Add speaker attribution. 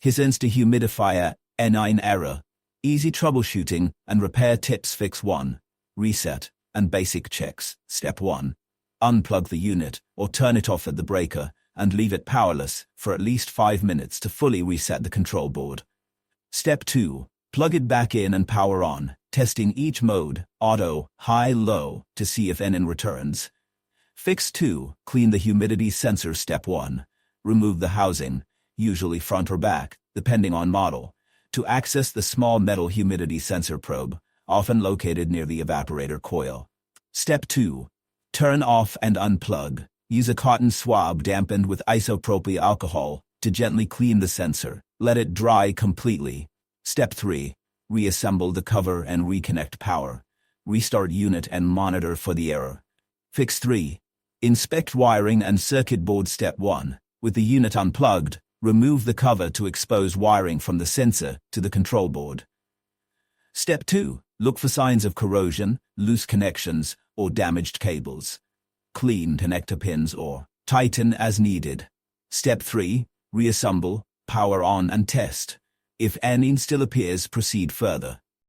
Speaker 1: Hisense Dehumidifier, N9 error. Easy troubleshooting and repair tips. Fix 1. Reset and basic checks. Step 1. Unplug the unit or turn it off at the breaker and leave it powerless for at least 5 minutes to fully reset the control board. Step 2. Plug it back in and power on, testing each mode, auto, high, low, to see if NN returns. Fix 2. Clean the humidity sensor. Step 1. Remove the housing, usually front or back, depending on model, to access the small metal humidity sensor probe, often located near the evaporator coil. Step 2. Turn off and unplug. Use a cotton swab dampened with isopropyl alcohol to gently clean the sensor. Let it dry completely. Step 3. Reassemble the cover and reconnect power. Restart unit and monitor for the error. Fix 3. Inspect wiring and circuit board. Step 1. With the unit unplugged, remove the cover to expose wiring from the sensor to the control board. Step 2. Look for signs of corrosion, loose connections, or damaged cables. Clean connector pins or tighten as needed. Step 3. Reassemble, power on and test. If any still appears, proceed further.